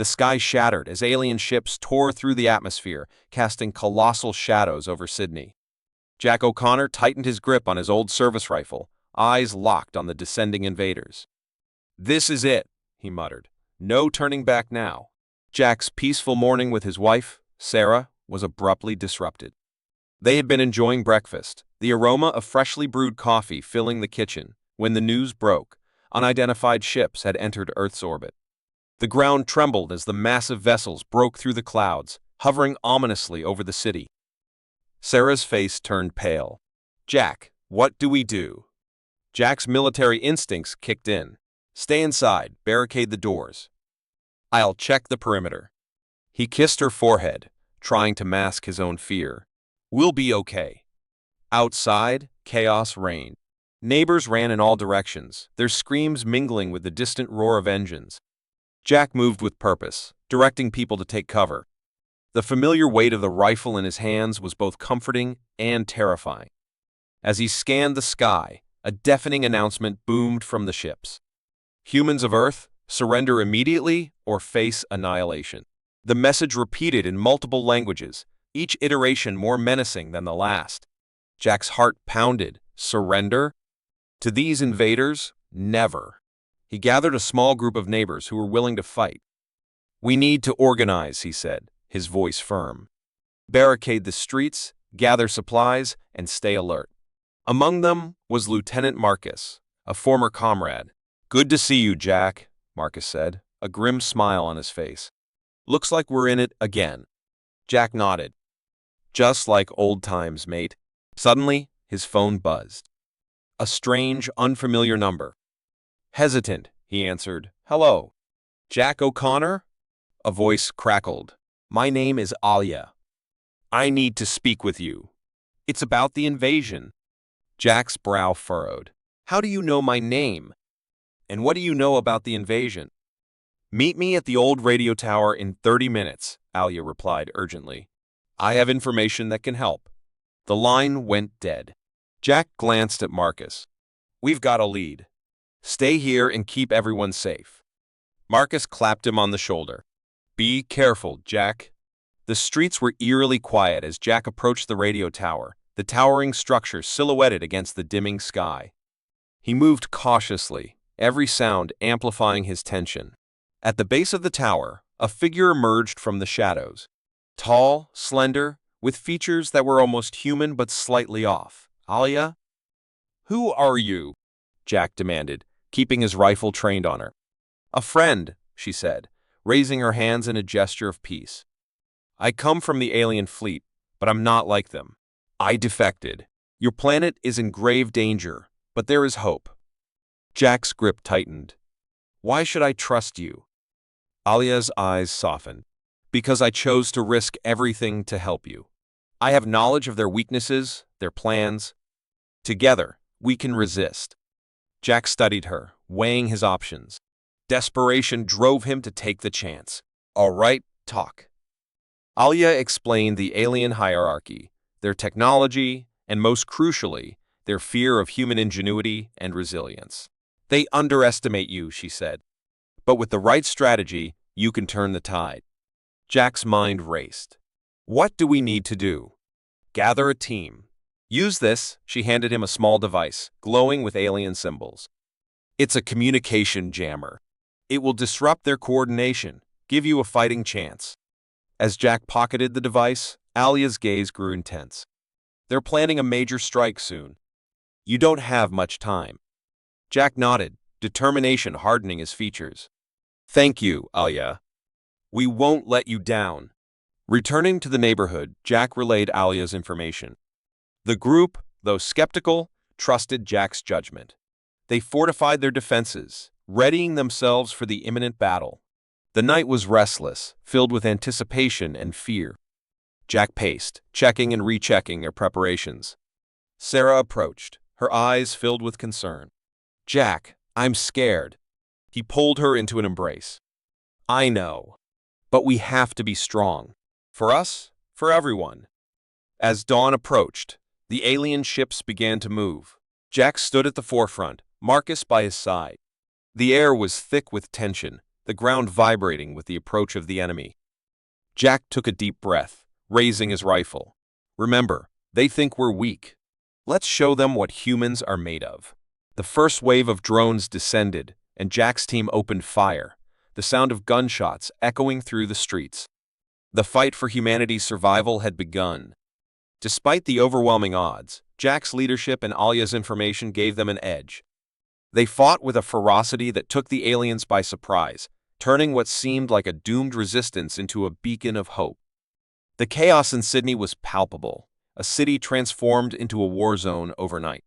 The sky shattered as alien ships tore through the atmosphere, casting colossal shadows over Sydney. Jack O'Connor tightened his grip on his old service rifle, eyes locked on the descending invaders. "This is it," he muttered. "No turning back now." Jack's peaceful morning with his wife, Sarah, was abruptly disrupted. They had been enjoying breakfast, the aroma of freshly brewed coffee filling the kitchen, when the news broke. Unidentified ships had entered Earth's orbit. The ground trembled as the massive vessels broke through the clouds, hovering ominously over the city. Sarah's face turned pale. "Jack, what do we do?" Jack's military instincts kicked in. "Stay inside, barricade the doors. I'll check the perimeter." He kissed her forehead, trying to mask his own fear. "We'll be okay." Outside, chaos reigned. Neighbors ran in all directions, their screams mingling with the distant roar of engines. Jack moved with purpose, directing people to take cover. The familiar weight of the rifle in his hands was both comforting and terrifying. As he scanned the sky, a deafening announcement boomed from the ships. "Humans of Earth, surrender immediately or face annihilation." The message repeated in multiple languages, each iteration more menacing than the last. Jack's heart pounded. Surrender? To these invaders, never. He gathered a small group of neighbors who were willing to fight. "We need to organize," he said, his voice firm. "Barricade the streets, gather supplies, and stay alert." Among them was Lieutenant Marcus, a former comrade. "Good to see you, Jack," Marcus said, a grim smile on his face. "Looks like we're in it again." Jack nodded. "Just like old times, mate." Suddenly, his phone buzzed. A strange, unfamiliar number. Hesitant, he answered. "Hello. Jack O'Connor?" A voice crackled. "My name is Alia. I need to speak with you. It's about the invasion." Jack's brow furrowed. "How do you know my name? And what do you know about the invasion?" "Meet me at the old radio tower in 30 minutes, Alia replied urgently. "I have information that can help." The line went dead. Jack glanced at Marcus. "We've got a lead. Stay here and keep everyone safe." Marcus clapped him on the shoulder. "Be careful, Jack." The streets were eerily quiet as Jack approached the radio tower, the towering structure silhouetted against the dimming sky. He moved cautiously, every sound amplifying his tension. At the base of the tower, a figure emerged from the shadows. Tall, slender, with features that were almost human but slightly off. "Alia?" "Who are you?" Jack demanded, keeping his rifle trained on her. "A friend," she said, raising her hands in a gesture of peace. "I come from the alien fleet, but I'm not like them. I defected. Your planet is in grave danger, but there is hope." Jack's grip tightened. "Why should I trust you?" Alia's eyes softened. "Because I chose to risk everything to help you. I have knowledge of their weaknesses, their plans. Together, we can resist." Jack studied her, weighing his options. Desperation drove him to take the chance. "All right, talk." Alia explained the alien hierarchy, their technology, and most crucially, their fear of human ingenuity and resilience. "They underestimate you," she said. "But with the right strategy, you can turn the tide." Jack's mind raced. "What do we need to do?" "Gather a team. Use this," she handed him a small device, glowing with alien symbols. "It's a communication jammer. It will disrupt their coordination, give you a fighting chance." As Jack pocketed the device, Alia's gaze grew intense. "They're planning a major strike soon. You don't have much time." Jack nodded, determination hardening his features. "Thank you, Alia. We won't let you down." Returning to the neighborhood, Jack relayed Alia's information. The group, though skeptical, trusted Jack's judgment. They fortified their defenses, readying themselves for the imminent battle. The night was restless, filled with anticipation and fear. Jack paced, checking and rechecking their preparations. Sarah approached, her eyes filled with concern. "Jack, I'm scared." He pulled her into an embrace. "I know, but we have to be strong. For us, for everyone." As dawn approached, the alien ships began to move. Jack stood at the forefront, Marcus by his side. The air was thick with tension, the ground vibrating with the approach of the enemy. Jack took a deep breath, raising his rifle. Remember, they think we're weak. Let's show them what humans are made of. The first wave of drones descended, and Jack's team opened fire, the sound of gunshots echoing through the streets. The fight for humanity's survival had begun. Despite the overwhelming odds, Jack's leadership and Alia's information gave them an edge. They fought with a ferocity that took the aliens by surprise, turning what seemed like a doomed resistance into a beacon of hope. The chaos in Sydney was palpable, a city transformed into a war zone overnight.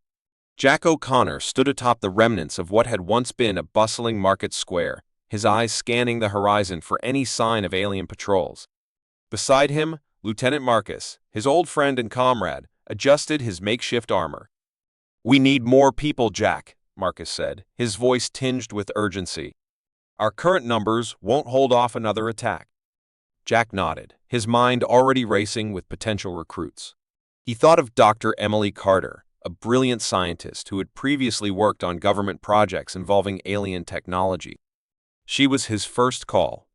Jack O'Connor stood atop the remnants of what had once been a bustling market square, his eyes scanning the horizon for any sign of alien patrols. Beside him, Lieutenant Marcus, his old friend and comrade, adjusted his makeshift armor. "We need more people, Jack," Marcus said, his voice tinged with urgency. "Our current numbers won't hold off another attack." Jack nodded, his mind already racing with potential recruits. He thought of Dr. Emily Carter, a brilliant scientist who had previously worked on government projects involving alien technology. She was his first call.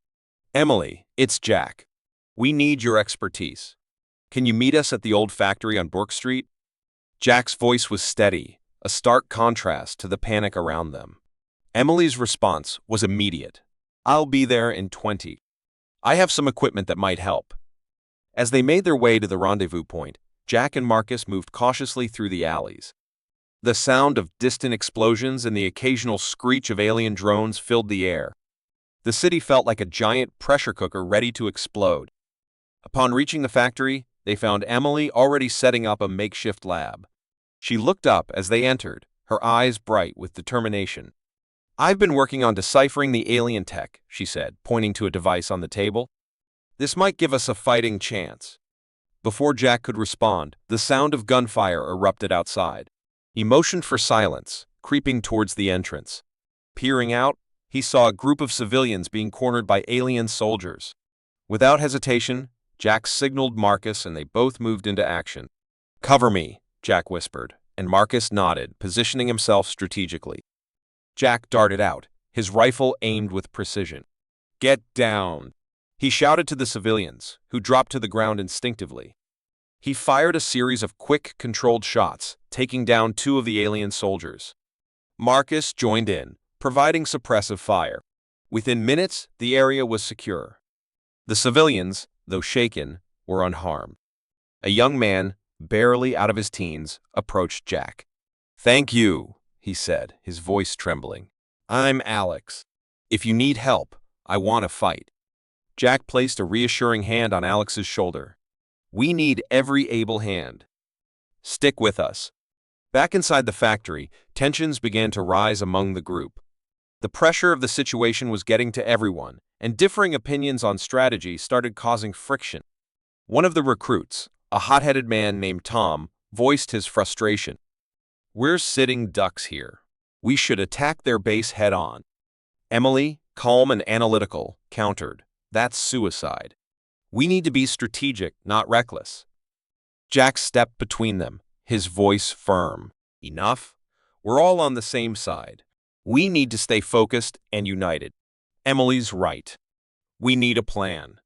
"Emily, it's Jack. We need your expertise. Can you meet us at the old factory on Bourke Street?" Jack's voice was steady, a stark contrast to the panic around them. Emily's response was immediate. "I'll be there in 20. I have some equipment that might help." As they made their way to the rendezvous point, Jack and Marcus moved cautiously through the alleys. The sound of distant explosions and the occasional screech of alien drones filled the air. The city felt like a giant pressure cooker ready to explode. Upon reaching the factory, they found Emily already setting up a makeshift lab. She looked up as they entered, her eyes bright with determination. "I've been working on deciphering the alien tech," she said, pointing to a device on the table. "This might give us a fighting chance." Before Jack could respond, the sound of gunfire erupted outside. He motioned for silence, creeping towards the entrance. Peering out, he saw a group of civilians being cornered by alien soldiers. Without hesitation, Jack signaled Marcus and they both moved into action. "Cover me," Jack whispered, and Marcus nodded, positioning himself strategically. Jack darted out, his rifle aimed with precision. "Get down!" he shouted to the civilians, who dropped to the ground instinctively. He fired a series of quick, controlled shots, taking down 2 of the alien soldiers. Marcus joined in, providing suppressive fire. Within minutes, the area was secure. The civilians, though shaken, were unharmed. A young man, barely out of his teens, approached Jack. "Thank you," he said, his voice trembling. "I'm Alex. If you need help, I want to fight." Jack placed a reassuring hand on Alex's shoulder. "We need every able hand. Stick with us." Back inside the factory, tensions began to rise among the group. The pressure of the situation was getting to everyone, and differing opinions on strategy started causing friction. One of the recruits, a hot-headed man named Tom, voiced his frustration. "We're sitting ducks here. We should attack their base head-on." Emily, calm and analytical, countered, "That's suicide. We need to be strategic, not reckless." Jack stepped between them, his voice firm. "Enough. We're all on the same side. We need to stay focused and united." Emily's right. "We need a plan."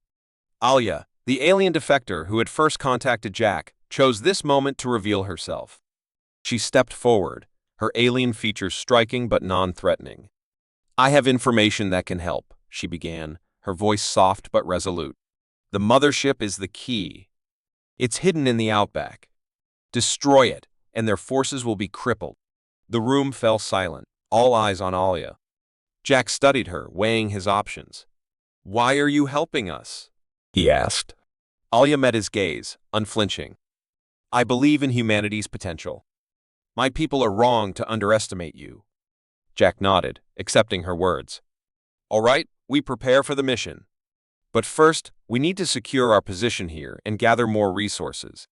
Alia, the alien defector who had first contacted Jack, chose this moment to reveal herself. She stepped forward, her alien features striking but non-threatening. "I have information that can help," she began, her voice soft but resolute. "The mothership is the key. It's hidden in the outback. Destroy it, and their forces will be crippled." The room fell silent, all eyes on Alia. Jack studied her, weighing his options. "Why are you helping us?" he asked. Alia met his gaze, unflinching. "I believe in humanity's potential. My people are wrong to underestimate you." Jack nodded, accepting her words. "All right, we prepare for the mission. But first, we need to secure our position here and gather more resources."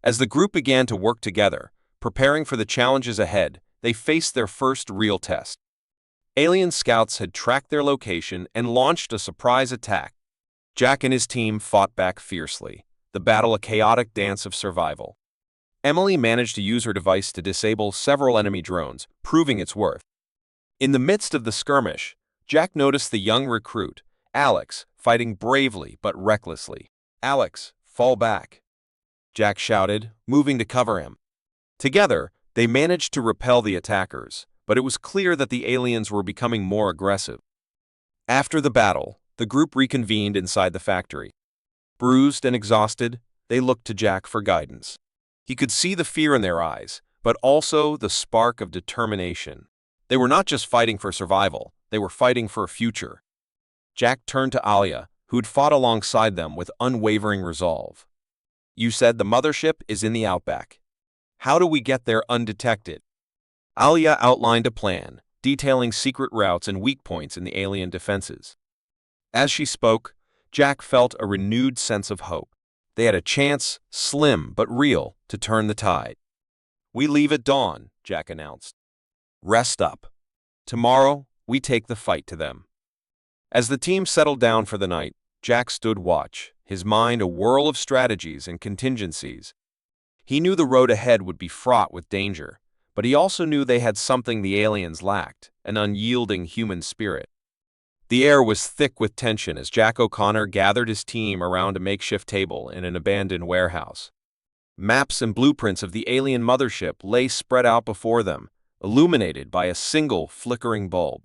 As the group began to work together, preparing for the challenges ahead, they faced their first real test. Alien scouts had tracked their location and launched a surprise attack. Jack and his team fought back fiercely, the battle a chaotic dance of survival. Emily managed to use her device to disable several enemy drones, proving its worth. In the midst of the skirmish, Jack noticed the young recruit, Alex, fighting bravely but recklessly. "Alex, fall back," Jack shouted, moving to cover him. Together, they managed to repel the attackers, but it was clear that the aliens were becoming more aggressive. After the battle, the group reconvened inside the factory. Bruised and exhausted, they looked to Jack for guidance. He could see the fear in their eyes, but also the spark of determination. They were not just fighting for survival, they were fighting for a future. Jack turned to Alia, who'd fought alongside them with unwavering resolve. "You said the mothership is in the outback. How do we get there undetected?" Alia outlined a plan, detailing secret routes and weak points in the alien defenses. As she spoke, Jack felt a renewed sense of hope. They had a chance, slim but real, to turn the tide. "We leave at dawn," Jack announced. "Rest up. Tomorrow, we take the fight to them." As the team settled down for the night, Jack stood watch, his mind a whirl of strategies and contingencies. He knew the road ahead would be fraught with danger, but he also knew they had something the aliens lacked, an unyielding human spirit. The air was thick with tension as Jack O'Connor gathered his team around a makeshift table in an abandoned warehouse. Maps and blueprints of the alien mothership lay spread out before them, illuminated by a single flickering bulb.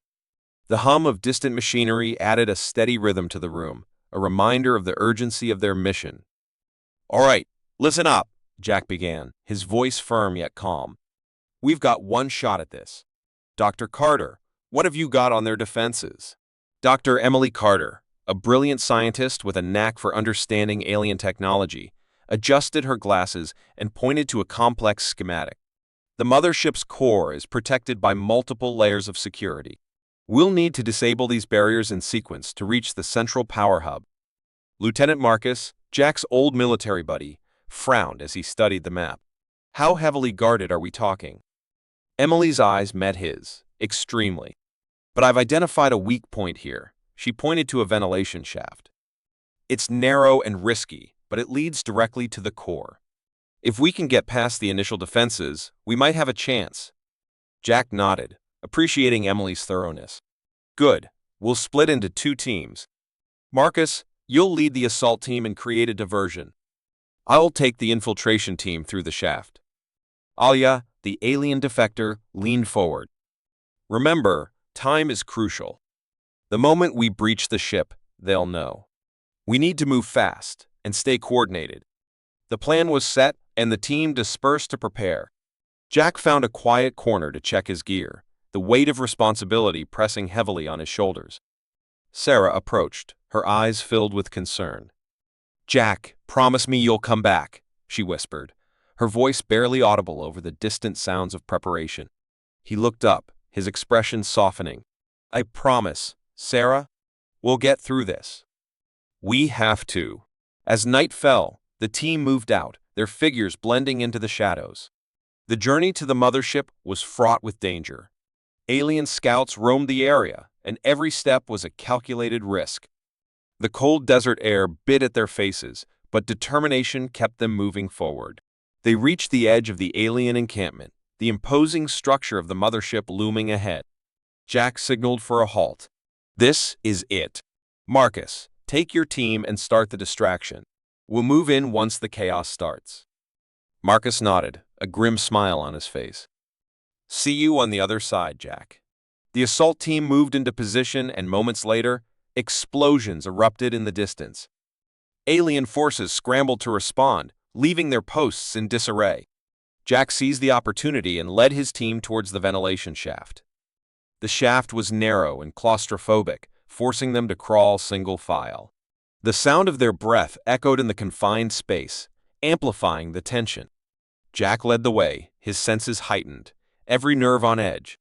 The hum of distant machinery added a steady rhythm to the room, a reminder of the urgency of their mission. "All right, listen up," Jack began, his voice firm yet calm. "We've got one shot at this. Dr. Carter, what have you got on their defenses?" Dr. Emily Carter, a brilliant scientist with a knack for understanding alien technology, adjusted her glasses and pointed to a complex schematic. "The mothership's core is protected by multiple layers of security. We'll need to disable these barriers in sequence to reach the central power hub." Lieutenant Marcus, Jack's old military buddy, frowned as he studied the map. "How heavily guarded are we talking?" Emily's eyes met his, extremely. "But I've identified a weak point here." She pointed to a ventilation shaft. "It's narrow and risky, but it leads directly to the core. If we can get past the initial defenses, we might have a chance." Jack nodded, appreciating Emily's thoroughness. "Good. We'll split into 2 teams. Marcus, you'll lead the assault team and create a diversion. I'll take the infiltration team through the shaft." Alia, the alien defector, leaned forward. "Remember, time is crucial. The moment we breach the ship, they'll know. We need to move fast and stay coordinated." The plan was set, and the team dispersed to prepare. Jack found a quiet corner to check his gear, the weight of responsibility pressing heavily on his shoulders. Sarah approached, her eyes filled with concern. "Jack, promise me you'll come back," she whispered, her voice barely audible over the distant sounds of preparation. He looked up, his expression softening. "I promise, Sarah. We'll get through this." "We have to." As night fell, the team moved out, their figures blending into the shadows. The journey to the mothership was fraught with danger. Alien scouts roamed the area, and every step was a calculated risk. The cold desert air bit at their faces, but determination kept them moving forward. They reached the edge of the alien encampment, the imposing structure of the mothership looming ahead. Jack signaled for a halt. "This is it. Marcus, take your team and start the distraction. We'll move in once the chaos starts." Marcus nodded, a grim smile on his face. "See you on the other side, Jack." The assault team moved into position, and moments later, explosions erupted in the distance. Alien forces scrambled to respond, leaving their posts in disarray. Jack seized the opportunity and led his team towards the ventilation shaft. The shaft was narrow and claustrophobic, forcing them to crawl single file. The sound of their breath echoed in the confined space, amplifying the tension. Jack led the way, his senses heightened, every nerve on edge.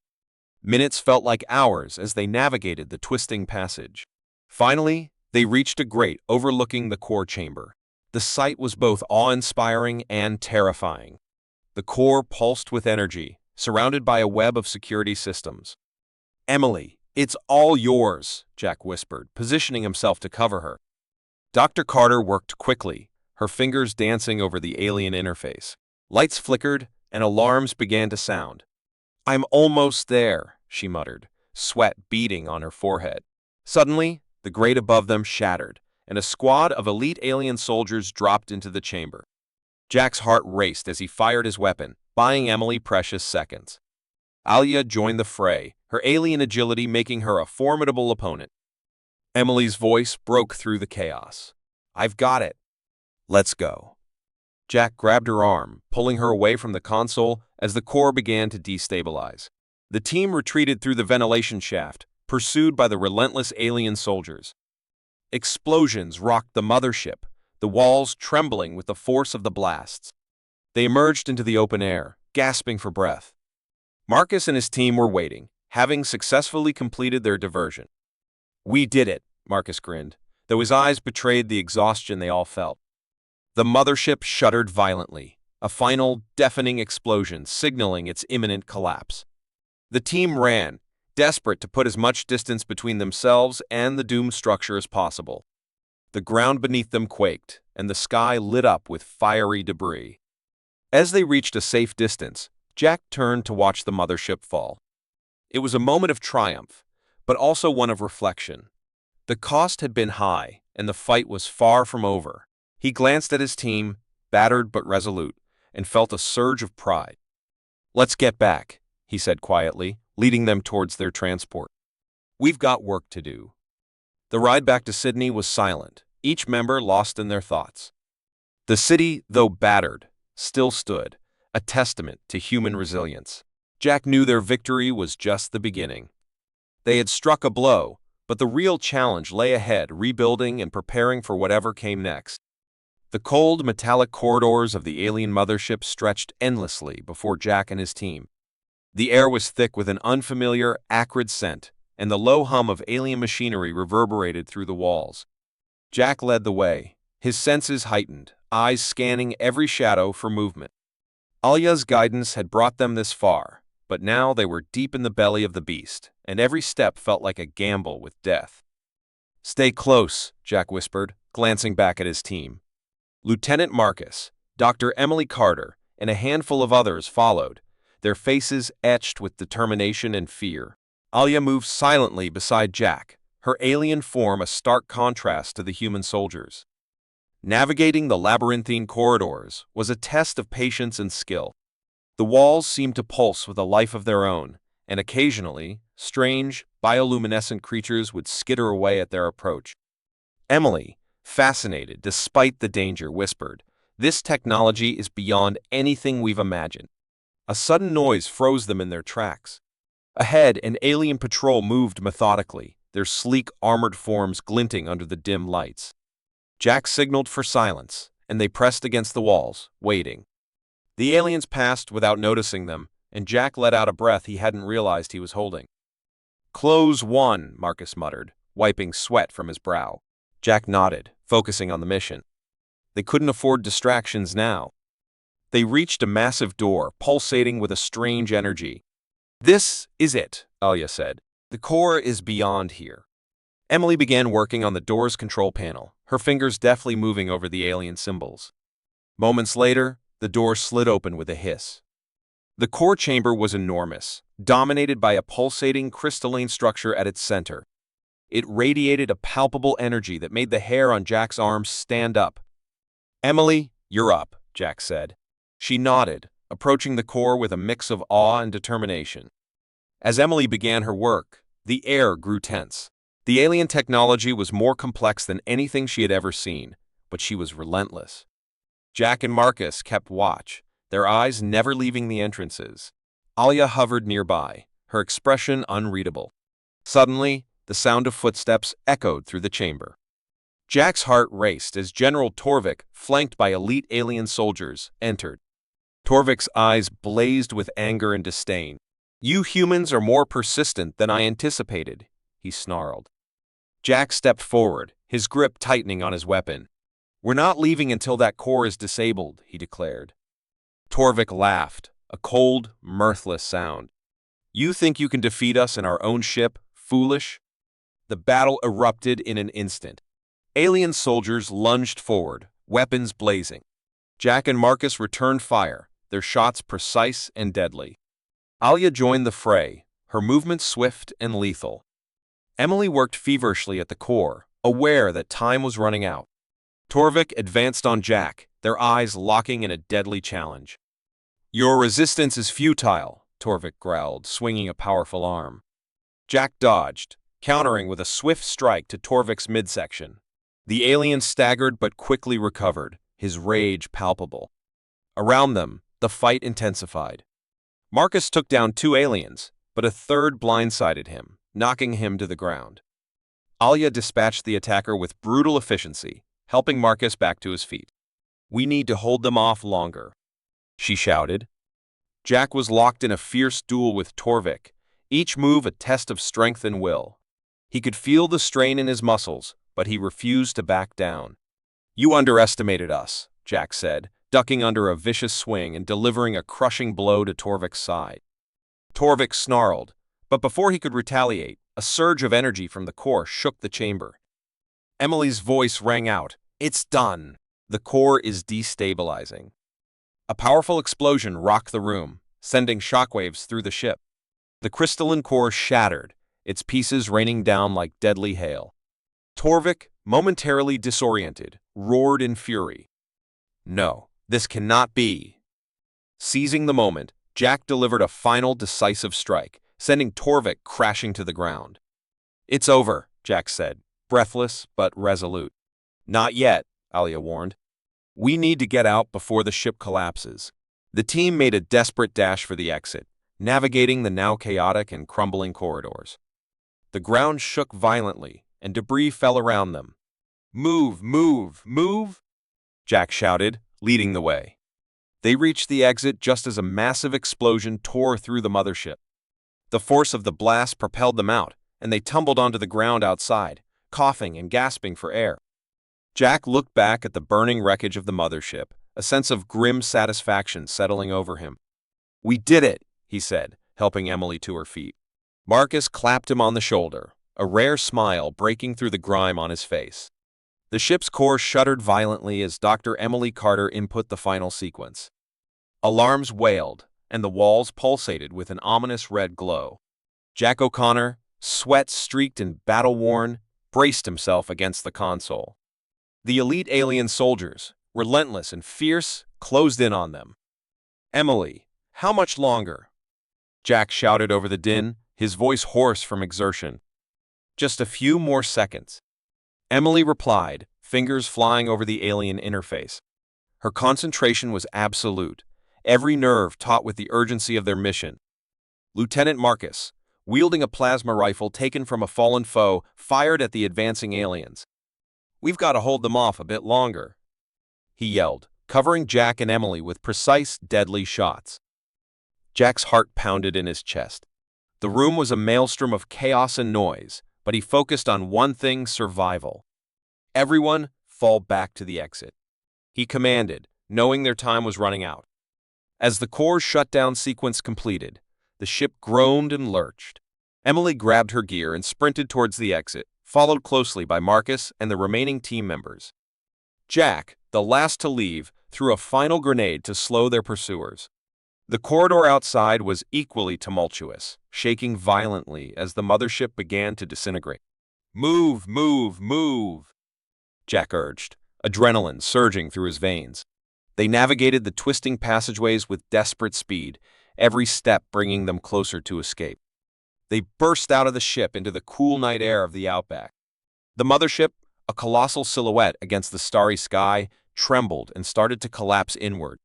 Minutes felt like hours as they navigated the twisting passage. Finally, they reached a grate overlooking the core chamber. The sight was both awe-inspiring and terrifying. The core pulsed with energy, surrounded by a web of security systems. "Emily, it's all yours," Jack whispered, positioning himself to cover her. Dr. Carter worked quickly, her fingers dancing over the alien interface. Lights flickered, and alarms began to sound. "I'm almost there," she muttered, sweat beading on her forehead. Suddenly, the grate above them shattered, and a squad of elite alien soldiers dropped into the chamber. Jack's heart raced as he fired his weapon, buying Emily precious seconds. Alia joined the fray, her alien agility making her a formidable opponent. Emily's voice broke through the chaos. "I've got it. Let's go." Jack grabbed her arm, pulling her away from the console as the core began to destabilize. The team retreated through the ventilation shaft, pursued by the relentless alien soldiers. Explosions rocked the mothership, the walls trembling with the force of the blasts. They emerged into the open air, gasping for breath. Marcus and his team were waiting, having successfully completed their diversion. "We did it," Marcus grinned, though his eyes betrayed the exhaustion they all felt. The mothership shuddered violently, a final, deafening explosion signaling its imminent collapse. The team ran, desperate to put as much distance between themselves and the doomed structure as possible. The ground beneath them quaked, and the sky lit up with fiery debris. As they reached a safe distance, Jack turned to watch the mothership fall. It was a moment of triumph, but also one of reflection. The cost had been high, and the fight was far from over. He glanced at his team, battered but resolute, and felt a surge of pride. "Let's get back," he said quietly, leading them towards their transport. "We've got work to do." The ride back to Sydney was silent, each member lost in their thoughts. The city, though battered, still stood, a testament to human resilience. Jack knew their victory was just the beginning. They had struck a blow, but the real challenge lay ahead, rebuilding and preparing for whatever came next. The cold, metallic corridors of the alien mothership stretched endlessly before Jack and his team. The air was thick with an unfamiliar, acrid scent, and the low hum of alien machinery reverberated through the walls. Jack led the way, his senses heightened, eyes scanning every shadow for movement. Alia's guidance had brought them this far, but now they were deep in the belly of the beast, and every step felt like a gamble with death. "Stay close," Jack whispered, glancing back at his team. Lieutenant Marcus, Dr. Emily Carter, and a handful of others followed, their faces etched with determination and fear. Alia moved silently beside Jack, her alien form a stark contrast to the human soldiers. Navigating the labyrinthine corridors was a test of patience and skill. The walls seemed to pulse with a life of their own, and occasionally, strange, bioluminescent creatures would skitter away at their approach. Emily, fascinated despite the danger, whispered, "This technology is beyond anything we've imagined." A sudden noise froze them in their tracks. Ahead, an alien patrol moved methodically, their sleek, armored forms glinting under the dim lights. Jack signaled for silence, and they pressed against the walls, waiting. The aliens passed without noticing them, and Jack let out a breath he hadn't realized he was holding. "Close one," Marcus muttered, wiping sweat from his brow. Jack nodded, focusing on the mission. They couldn't afford distractions now. They reached a massive door, pulsating with a strange energy. "This is it," Alia said. "The core is beyond here." Emily began working on the door's control panel, her fingers deftly moving over the alien symbols. Moments later, the door slid open with a hiss. The core chamber was enormous, dominated by a pulsating crystalline structure at its center. It radiated a palpable energy that made the hair on Jack's arms stand up. "Emily, you're up," Jack said. She nodded, approaching the core with a mix of awe and determination. As Emily began her work, the air grew tense. The alien technology was more complex than anything she had ever seen, but she was relentless. Jack and Marcus kept watch, their eyes never leaving the entrances. Alia hovered nearby, her expression unreadable. Suddenly, the sound of footsteps echoed through the chamber. Jack's heart raced as General Torvik, flanked by elite alien soldiers, entered. Torvik's eyes blazed with anger and disdain. "You humans are more persistent than I anticipated," he snarled. Jack stepped forward, his grip tightening on his weapon. "We're not leaving until that core is disabled," he declared. Torvik laughed, a cold, mirthless sound. "You think you can defeat us in our own ship, foolish?" The battle erupted in an instant. Alien soldiers lunged forward, weapons blazing. Jack and Marcus returned fire, their shots precise and deadly. Alia joined the fray, her movements swift and lethal. Emily worked feverishly at the core, aware that time was running out. Torvik advanced on Jack, their eyes locking in a deadly challenge. "Your resistance is futile," Torvik growled, swinging a powerful arm. Jack dodged, countering with a swift strike to Torvik's midsection. The alien staggered but quickly recovered, his rage palpable. Around them, the fight intensified. Marcus took down 2 aliens, but a third blindsided him, knocking him to the ground. Alia dispatched the attacker with brutal efficiency, helping Marcus back to his feet. "We need to hold them off longer," she shouted. Jack was locked in a fierce duel with Torvik, each move a test of strength and will. He could feel the strain in his muscles, but he refused to back down. "You underestimated us," Jack said, ducking under a vicious swing and delivering a crushing blow to Torvik's side. Torvik snarled, but before he could retaliate, a surge of energy from the core shook the chamber. Emily's voice rang out, "It's done. The core is destabilizing." A powerful explosion rocked the room, sending shockwaves through the ship. The crystalline core shattered, its pieces raining down like deadly hail. Torvik, momentarily disoriented, roared in fury. "No, this cannot be." Seizing the moment, Jack delivered a final decisive strike, sending Torvik crashing to the ground. "It's over," Jack said, breathless but resolute. "Not yet," Alia warned. "We need to get out before the ship collapses." The team made a desperate dash for the exit, navigating the now chaotic and crumbling corridors. The ground shook violently, and debris fell around them. "Move, move, move!" Jack shouted, leading the way. They reached the exit just as a massive explosion tore through the mothership. The force of the blast propelled them out, and they tumbled onto the ground outside, coughing and gasping for air. Jack looked back at the burning wreckage of the mothership, a sense of grim satisfaction settling over him. "We did it," he said, helping Emily to her feet. Marcus clapped him on the shoulder, a rare smile breaking through the grime on his face. The ship's core shuddered violently as Dr. Emily Carter input the final sequence. Alarms wailed, and the walls pulsated with an ominous red glow. Jack O'Connor, sweat streaked and battle-worn, braced himself against the console. The elite alien soldiers, relentless and fierce, closed in on them. "Emily, how much longer?" Jack shouted over the din, his voice hoarse from exertion. "Just a few more seconds." Emily replied, fingers flying over the alien interface. Her concentration was absolute, every nerve taut with the urgency of their mission. Lieutenant Marcus, wielding a plasma rifle taken from a fallen foe, fired at the advancing aliens. "We've got to hold them off a bit longer," he yelled, covering Jack and Emily with precise, deadly shots. Jack's heart pounded in his chest. The room was a maelstrom of chaos and noise, but he focused on one thing: survival. "Everyone, fall back to the exit," he commanded, knowing their time was running out. As the core shutdown sequence completed, the ship groaned and lurched. Emily grabbed her gear and sprinted towards the exit, followed closely by Marcus and the remaining team members. Jack, the last to leave, threw a final grenade to slow their pursuers. The corridor outside was equally tumultuous, shaking violently as the mothership began to disintegrate. "Move, move, move," Jack urged, adrenaline surging through his veins. They navigated the twisting passageways with desperate speed, every step bringing them closer to escape. They burst out of the ship into the cool night air of the outback. The mothership, a colossal silhouette against the starry sky, trembled and started to collapse inward.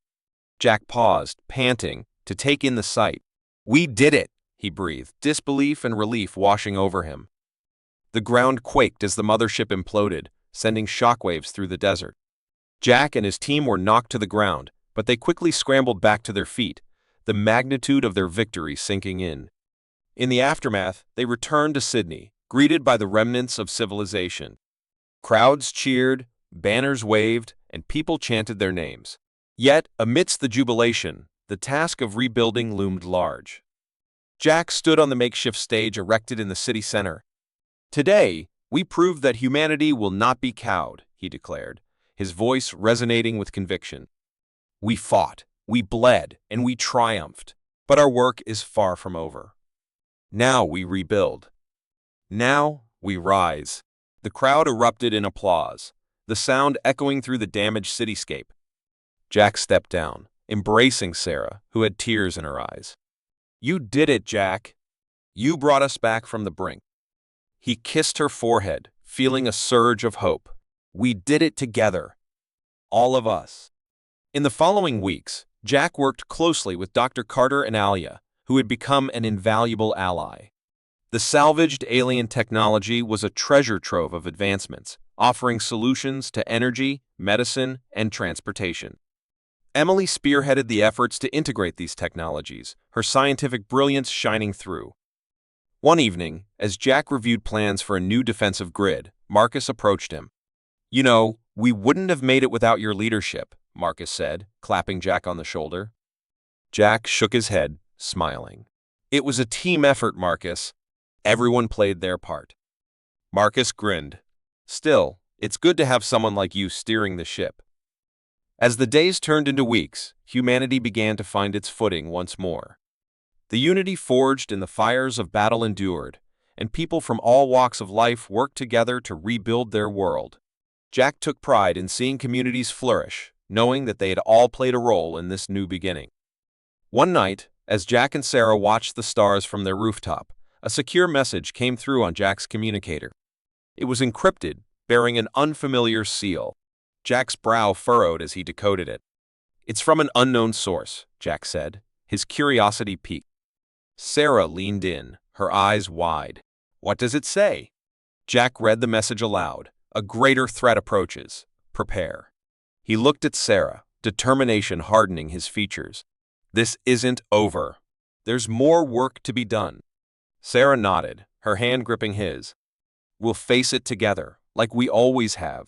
Jack paused, panting, to take in the sight. "We did it," he breathed, disbelief and relief washing over him. The ground quaked as the mothership imploded, sending shockwaves through the desert. Jack and his team were knocked to the ground, but they quickly scrambled back to their feet, the magnitude of their victory sinking in. In the aftermath, they returned to Sydney, greeted by the remnants of civilization. Crowds cheered, banners waved, and people chanted their names. Yet, amidst the jubilation, the task of rebuilding loomed large. Jack stood on the makeshift stage erected in the city center. "Today, we proved that humanity will not be cowed," he declared, his voice resonating with conviction. "We fought, we bled, and we triumphed, but our work is far from over." Now we rebuild. Now we rise. The crowd erupted in applause, the sound echoing through the damaged cityscape. Jack stepped down, embracing Sarah, who had tears in her eyes. You did it, Jack. You brought us back from the brink. He kissed her forehead, feeling a surge of hope. We did it together. All of us. In the following weeks, Jack worked closely with Dr. Carter and Alia, who had become an invaluable ally. The salvaged alien technology was a treasure trove of advancements, offering solutions to energy, medicine, and transportation. Emily spearheaded the efforts to integrate these technologies, her scientific brilliance shining through. One evening, as Jack reviewed plans for a new defensive grid, Marcus approached him. You know, we wouldn't have made it without your leadership, Marcus said, clapping Jack on the shoulder. Jack shook his head, smiling. It was a team effort, Marcus. Everyone played their part. Marcus grinned. Still, it's good to have someone like you steering the ship. As the days turned into weeks, humanity began to find its footing once more. The unity forged in the fires of battle endured, and people from all walks of life worked together to rebuild their world. Jack took pride in seeing communities flourish, knowing that they had all played a role in this new beginning. One night, as Jack and Sarah watched the stars from their rooftop, a secure message came through on Jack's communicator. It was encrypted, bearing an unfamiliar seal. Jack's brow furrowed as he decoded it. It's from an unknown source, Jack said, his curiosity piqued. Sarah leaned in, her eyes wide. What does it say? Jack read the message aloud. A greater threat approaches. Prepare. He looked at Sarah, determination hardening his features. This isn't over. There's more work to be done. Sarah nodded, her hand gripping his. We'll face it together, like we always have.